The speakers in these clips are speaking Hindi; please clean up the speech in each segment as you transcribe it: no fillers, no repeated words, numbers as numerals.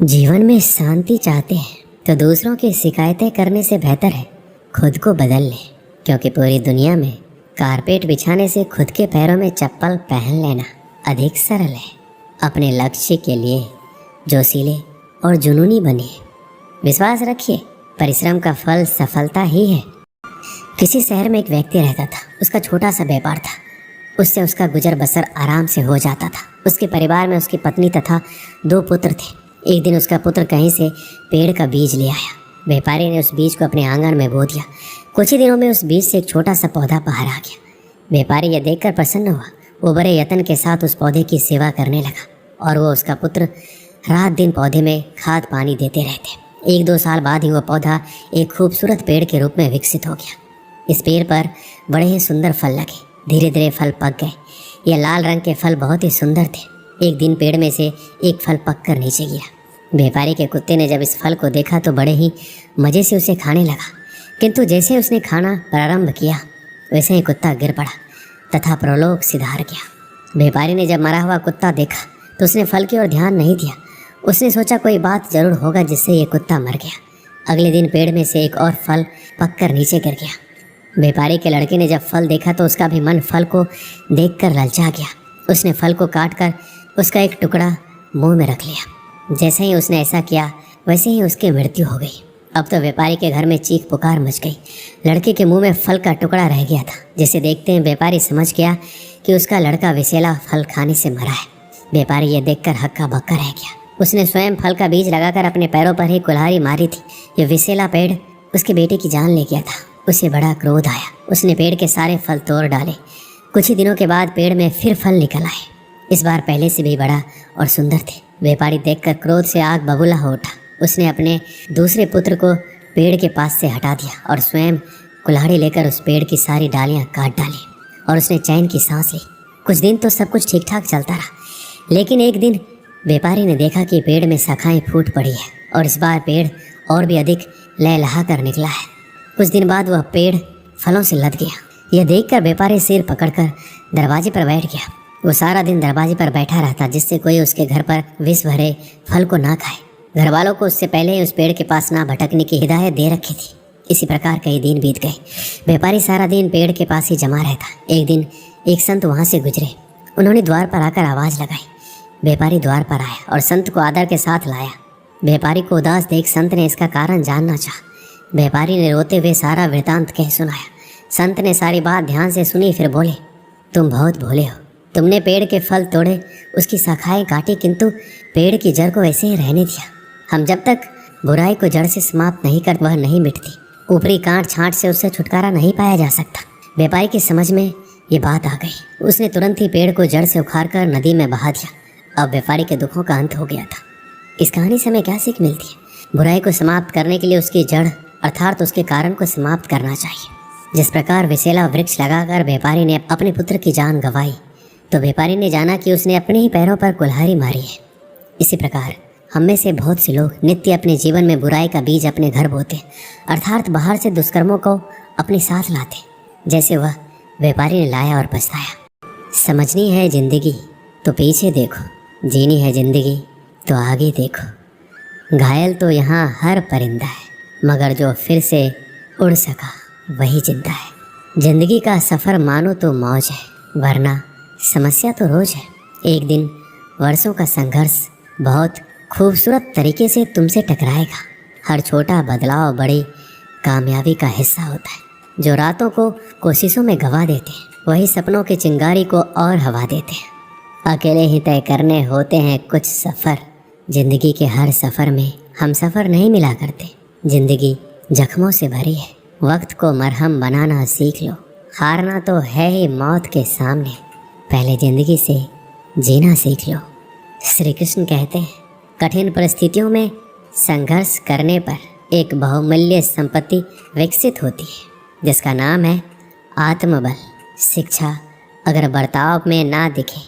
जीवन में शांति चाहते हैं तो दूसरों की शिकायतें करने से बेहतर है खुद को बदल लें, क्योंकि पूरी दुनिया में कारपेट बिछाने से खुद के पैरों में चप्पल पहन लेना अधिक सरल है। अपने लक्ष्य के लिए जोशीले और जुनूनी बनिए। विश्वास रखिए, परिश्रम का फल सफलता ही है। किसी शहर में एक व्यक्ति रहता था। उसका छोटा सा व्यापार था। उससे उसका गुजर बसर आराम से हो जाता था। उसके परिवार में उसकी पत्नी तथा 2 पुत्र थे। एक दिन उसका पुत्र कहीं से पेड़ का बीज ले आया। व्यापारी ने उस बीज को अपने आंगन में बो दिया। कुछ ही दिनों में उस बीज से एक छोटा सा पौधा बाहर आ गया। व्यापारी यह देखकर प्रसन्न हुआ। वो बड़े यत्न के साथ उस पौधे की सेवा करने लगा और वो उसका पुत्र रात दिन पौधे में खाद पानी देते रहते। 1-2 साल बाद ही वो पौधा एक खूबसूरत पेड़ के रूप में विकसित हो गया। इस पेड़ पर बड़े ही सुंदर फल लगे। धीरे धीरे फल पक गए। ये लाल रंग के फल बहुत ही सुंदर थे। एक दिन पेड़ में से एक फल पककर नीचे गिरा। व्यापारी के कुत्ते ने जब इस फल को देखा तो बड़े ही मज़े से उसे खाने लगा, किंतु जैसे उसने खाना प्रारंभ किया वैसे ही कुत्ता गिर पड़ा तथा प्रलोभ सिधार गया। व्यापारी ने जब मरा हुआ कुत्ता देखा तो उसने फल की ओर ध्यान नहीं दिया। उसने सोचा कोई बात जरूर होगा जिससे ये कुत्ता मर गया। अगले दिन पेड़ में से एक और फल पककर नीचे गिर गया। व्यापारी के लड़के ने जब फल देखा तो उसका भी मन फल को देखकर ललचा गया। उसने फल को काटकर उसका एक टुकड़ा मुंह में रख लिया। जैसे ही उसने ऐसा किया वैसे ही उसकी मृत्यु हो गई। अब तो व्यापारी के घर में चीख पुकार मच गई। लड़के के मुंह में फल का टुकड़ा रह गया था, जिसे देखते ही व्यापारी समझ गया कि उसका लड़का विषैला फल खाने से मरा है। व्यापारी ये देखकर हक्का बक्का रह गया। उसने स्वयं फल का बीज लगाकर अपने पैरों पर ही कुल्हाड़ी मारी थी। ये विषैला पेड़ उसके बेटे की जान ले गया था। उसे बड़ा क्रोध आया। उसने पेड़ के सारे फल तोड़ डाले। कुछ ही दिनों के बाद पेड़ में फिर फल निकल आए। इस बार पहले से भी बड़ा और सुंदर थे। व्यापारी देखकर क्रोध से आग बबूला हो उठा। उसने अपने दूसरे पुत्र को पेड़ के पास से हटा दिया और स्वयं कुल्हाड़ी लेकर उस पेड़ की सारी डालियां काट डाली और उसने चैन की सांस ली। कुछ दिन तो सब कुछ ठीक ठाक चलता रहा, लेकिन एक दिन व्यापारी ने देखा कि पेड़ में शाखाएं फूट पड़ी है और इस बार पेड़ और भी अधिक लहलहा कर निकला है। कुछ दिन बाद वह पेड़ फलों से लद गया। यह देखकर व्यापारी सिर पकड़कर दरवाजे पर बैठ गया। वो सारा दिन दरवाजे पर बैठा रहता, जिससे कोई उसके घर पर विष भरे फल को ना खाए। घर वालों को उससे पहले ही उस पेड़ के पास ना भटकने की हिदायत दे रखी थी। इसी प्रकार कई दिन बीत गए। व्यापारी सारा दिन पेड़ के पास ही जमा रहता। एक दिन एक संत वहाँ से गुजरे। उन्होंने द्वार पर आकर आवाज़ लगाई। व्यापारी द्वार पर आया और संत को आदर के साथ लाया। व्यापारी को उदास देख संत ने इसका कारण जानना चाहा। व्यापारी ने रोते हुए सारा वृतांत कह सुनाया। संत ने सारी बात ध्यान से सुनी, फिर बोले, तुम बहुत भोले हो। तुमने पेड़ के फल तोड़े, उसकी शाखाएं काटी, किंतु पेड़ की जड़ को ऐसे ही रहने दिया। हम जब तक बुराई को जड़ से समाप्त नहीं कर वह नहीं मिटती। ऊपरी कांट छांट से उससे छुटकारा नहीं पाया जा सकता। व्यापारी की समझ में ये बात आ गई। उसने तुरंत ही पेड़ को जड़ से उखाड़कर नदी में बहा दिया। अब व्यापारी के दुखों का अंत हो गया था। इस कहानी से हमें क्या सीख मिलती है? बुराई को समाप्त करने के लिए उसकी जड़ अर्थात उसके कारण को समाप्त करना चाहिए। जिस प्रकार विषैला वृक्ष लगाकर व्यापारी ने अपने पुत्र की जान गंवाई, तो व्यापारी ने जाना कि उसने अपने ही पैरों पर कुल्हाड़ी मारी है। इसी प्रकार हम में से बहुत से लोग नित्य अपने जीवन में बुराई का बीज अपने घर बोते, अर्थात बाहर से दुष्कर्मों को अपने साथ लाते, जैसे वह व्यापारी ने लाया और पछताया। समझनी है जिंदगी तो पीछे देखो, जीनी है जिंदगी तो आगे देखो। घायल तो यहाँ हर परिंदा है, मगर जो फिर से उड़ सका वही जिंदा है। जिंदगी का सफ़र मानो तो मौज है, वरना समस्या तो रोज है। एक दिन वर्षों का संघर्ष बहुत खूबसूरत तरीके से तुमसे टकराएगा। हर छोटा बदलाव बड़ी कामयाबी का हिस्सा होता है। जो रातों को कोशिशों में गवा देते हैं, वही सपनों की चिंगारी को और हवा देते हैं। अकेले ही तय करने होते हैं कुछ सफ़र। जिंदगी के हर सफ़र में हम सफ़र नहीं मिला करते। जिंदगी जख्मों से भरी है, वक्त को मरहम बनाना सीख लो। हारना तो है ही मौत के सामने, पहले ज़िंदगी से जीना सीख लो। श्री कृष्ण कहते हैं, कठिन परिस्थितियों में संघर्ष करने पर एक बहुमूल्य संपत्ति विकसित होती है, जिसका नाम है आत्मबल। शिक्षा अगर बर्ताव में ना दिखे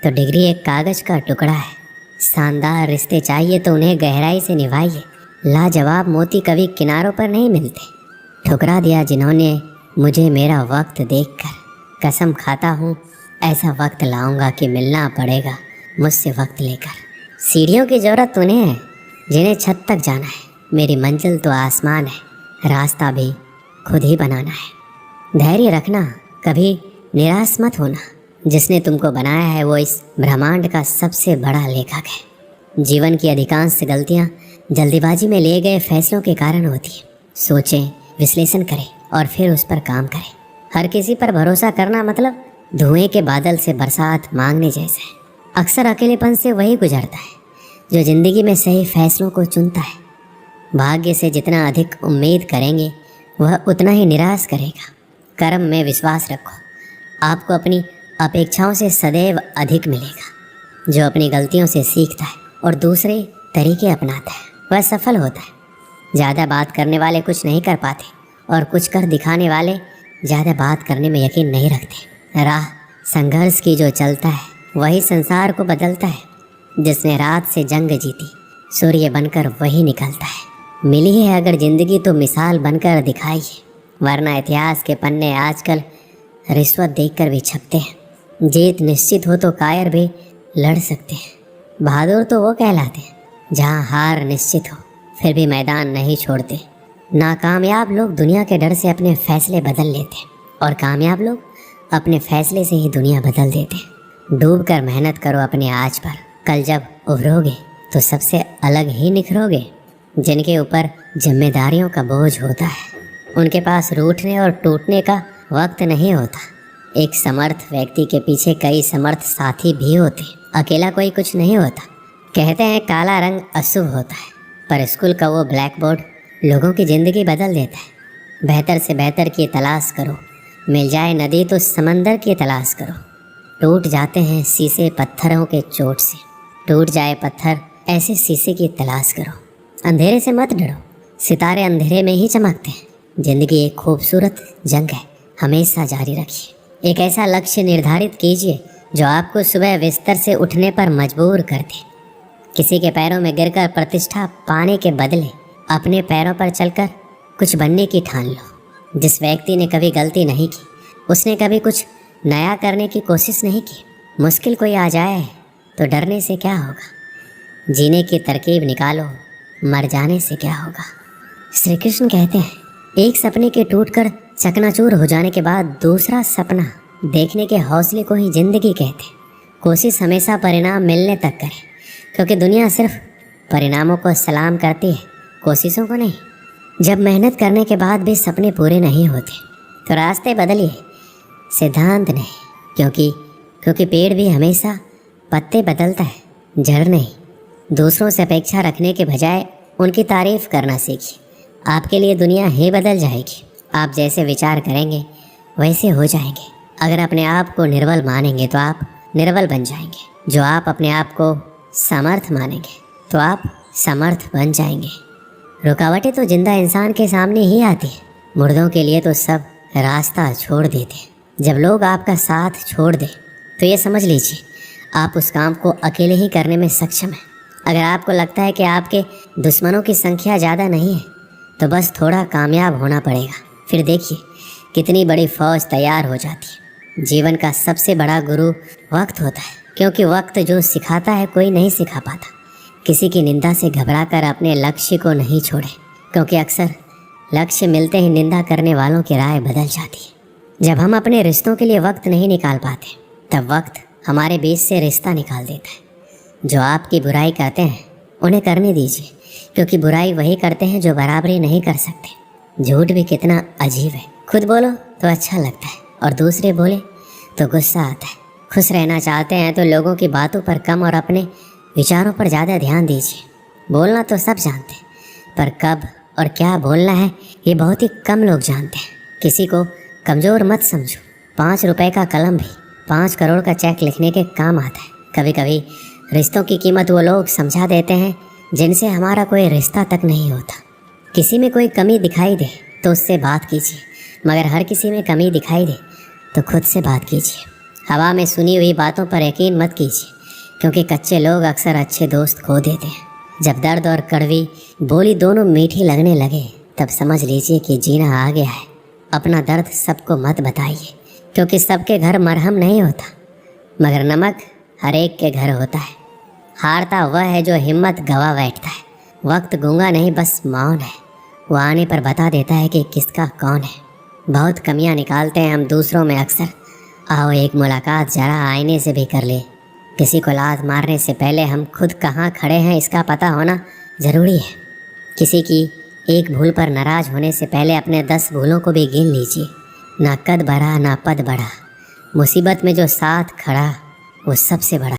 तो डिग्री एक कागज़ का टुकड़ा है। शानदार रिश्ते चाहिए तो उन्हें गहराई से निभाइए। लाजवाब मोती कभी किनारों पर नहीं मिलते। ठुकरा दिया जिन्होंने मुझे मेरा वक्त देखकर। कसम खाता हूँ ऐसा वक्त लाऊंगा कि मिलना पड़ेगा मुझसे वक्त लेकर। सीढ़ियों की ज़रूरत उन्हें है जिन्हें छत तक जाना है। मेरी मंजिल तो आसमान है, रास्ता भी खुद ही बनाना है। धैर्य रखना, कभी निराश मत होना। जिसने तुमको बनाया है वो इस ब्रह्मांड का सबसे बड़ा लेखक है। जीवन की अधिकांश गलतियाँ जल्दीबाजी में लिए गए फैसलों के कारण होती है। सोचें, विश्लेषण करें और फिर उस पर काम करें। हर किसी पर भरोसा करना मतलब धुएं के बादल से बरसात मांगने जैसा है। अक्सर अकेलेपन से वही गुजरता है जो जिंदगी में सही फैसलों को चुनता है। भाग्य से जितना अधिक उम्मीद करेंगे वह उतना ही निराश करेगा। कर्म में विश्वास रखो, आपको अपनी अपेक्षाओं से सदैव अधिक मिलेगा। जो अपनी गलतियों से सीखता है और दूसरे तरीके अपनाता है वह सफल होता है। ज़्यादा बात करने वाले कुछ नहीं कर पाते और कुछ कर दिखाने वाले ज़्यादा बात करने में यकीन नहीं रखते। राह संघर्ष की जो चलता है वही संसार को बदलता है। जिसने रात से जंग जीती सूर्य बनकर वही निकलता है। मिली है अगर ज़िंदगी तो मिसाल बनकर दिखाइए, वरना इतिहास के पन्ने आजकल रिश्वत देखकर भी छपते हैं। जीत निश्चित हो तो कायर भी लड़ सकते हैं। बहादुर तो वो कहलाते हैं जहाँ हार निश्चित हो फिर भी मैदान नहीं छोड़ते। नाकामयाब लोग दुनिया के डर से अपने फैसले बदल लेते और कामयाब लोग अपने फैसले से ही दुनिया बदल देते। डूब कर मेहनत करो अपने आज पर, कल जब उभरोगे तो सबसे अलग ही निखरोगे। जिनके ऊपर जिम्मेदारियों का बोझ होता है उनके पास रूठने और टूटने का वक्त नहीं होता। एक समर्थ व्यक्ति के पीछे कई समर्थ साथी भी होते। अकेला कोई कुछ नहीं होता। कहते हैं काला रंग अशुभ होता है, पर स्कूल का वो ब्लैक बोर्ड लोगों की ज़िंदगी बदल देता है। बेहतर से बेहतर की तलाश करो, मिल जाए नदी तो समंदर की तलाश करो। टूट जाते हैं शीशे पत्थरों के चोट से, टूट जाए पत्थर ऐसे शीशे की तलाश करो। अंधेरे से मत डरो, सितारे अंधेरे में ही चमकते हैं। ज़िंदगी एक खूबसूरत जंग है, हमेशा जारी रखिए। एक ऐसा लक्ष्य निर्धारित कीजिए जो आपको सुबह बिस्तर से उठने पर मजबूर कर दे। किसी के पैरों में गिरकर प्रतिष्ठा पाने के बदले अपने पैरों पर चलकर कुछ बनने की ठान लो। जिस व्यक्ति ने कभी गलती नहीं की उसने कभी कुछ नया करने की कोशिश नहीं की। मुश्किल कोई आ जाए तो डरने से क्या होगा, जीने की तरकीब निकालो, मर जाने से क्या होगा। श्री कृष्ण कहते हैं एक सपने के टूटकर चकनाचूर हो जाने के बाद दूसरा सपना देखने के हौसले को ही जिंदगी कहते हैं। कोशिश हमेशा परिणाम मिलने तक करें, क्योंकि दुनिया सिर्फ परिणामों को सलाम करती है, कोशिशों को नहीं। जब मेहनत करने के बाद भी सपने पूरे नहीं होते तो रास्ते बदलिए, सिद्धांत नहीं। क्योंकि पेड़ भी हमेशा पत्ते बदलता है, जड़ नहीं। दूसरों से अपेक्षा रखने के बजाय उनकी तारीफ करना सीखिए। आपके लिए दुनिया ही बदल जाएगी। आप जैसे विचार करेंगे वैसे हो जाएंगे। अगर अपने आप को निर्बल मानेंगे तो आप निर्बल बन जाएंगे। जो आप अपने आप को समर्थ मानेंगे तो आप समर्थ बन जाएंगे। रुकावटें तो जिंदा इंसान के सामने ही आती हैं, मुर्दों के लिए तो सब रास्ता छोड़ देते हैं। जब लोग आपका साथ छोड़ दें तो ये समझ लीजिए आप उस काम को अकेले ही करने में सक्षम हैं। अगर आपको लगता है कि आपके दुश्मनों की संख्या ज़्यादा नहीं है तो बस थोड़ा कामयाब होना पड़ेगा, फिर देखिए कितनी बड़ी फौज तैयार हो जाती है। जीवन का सबसे बड़ा गुरु वक्त होता है, क्योंकि वक्त जो सिखाता है कोई नहीं सिखा पाता। किसी की निंदा से घबराकर अपने लक्ष्य को नहीं छोड़े, क्योंकि अक्सर लक्ष्य मिलते ही निंदा करने वालों की राय बदल जाती है। जब हम अपने रिश्तों के लिए वक्त नहीं निकाल पाते तब वक्त हमारे बीच से रिश्ता निकाल देता है। जो आपकी बुराई करते हैं उन्हें करने दीजिए, क्योंकि बुराई वही करते हैं जो बराबरी नहीं कर सकते। झूठ भी कितना अजीब है, खुद बोलो तो अच्छा लगता है और दूसरे बोले तो गुस्सा आता है। खुश रहना चाहते हैं तो लोगों की बातों पर कम और अपने विचारों पर ज़्यादा ध्यान दीजिए। बोलना तो सब जानते हैं, पर कब और क्या बोलना है ये बहुत ही कम लोग जानते हैं। किसी को कमज़ोर मत समझो। 5 रुपए का कलम भी 5 करोड़ का चेक लिखने के काम आता है। कभी कभी रिश्तों की कीमत वो लोग समझा देते हैं जिनसे हमारा कोई रिश्ता तक नहीं होता। किसी में कोई कमी दिखाई दे तो उससे बात कीजिए, मगर हर किसी में कमी दिखाई दे तो खुद से बात कीजिए। हवा में सुनी हुई बातों पर यकीन मत कीजिए, क्योंकि कच्चे लोग अक्सर अच्छे दोस्त खो देते हैं। जब दर्द और कड़वी बोली दोनों मीठी लगने लगे तब समझ लीजिए कि जीना आ गया है। अपना दर्द सबको मत बताइए, क्योंकि सबके घर मरहम नहीं होता, मगर नमक हर एक के घर होता है। हारता वह है जो हिम्मत गवा बैठता है, वक्त गूंगा नहीं, बस मौन है। वो आने पर बता देता है कि किसका कौन है। बहुत कमियां निकालते हैं हम दूसरों में अक्सर। आओ एक मुलाकात जरा आईने से भी कर ले। किसी को लात मारने से पहले हम खुद कहाँ खड़े हैं इसका पता होना ज़रूरी है। किसी की एक भूल पर नाराज़ होने से पहले अपने 10 भूलों को भी गिन लीजिए। ना कद बढ़ा ना पद बढ़ा, मुसीबत में जो साथ खड़ा वो सबसे बड़ा।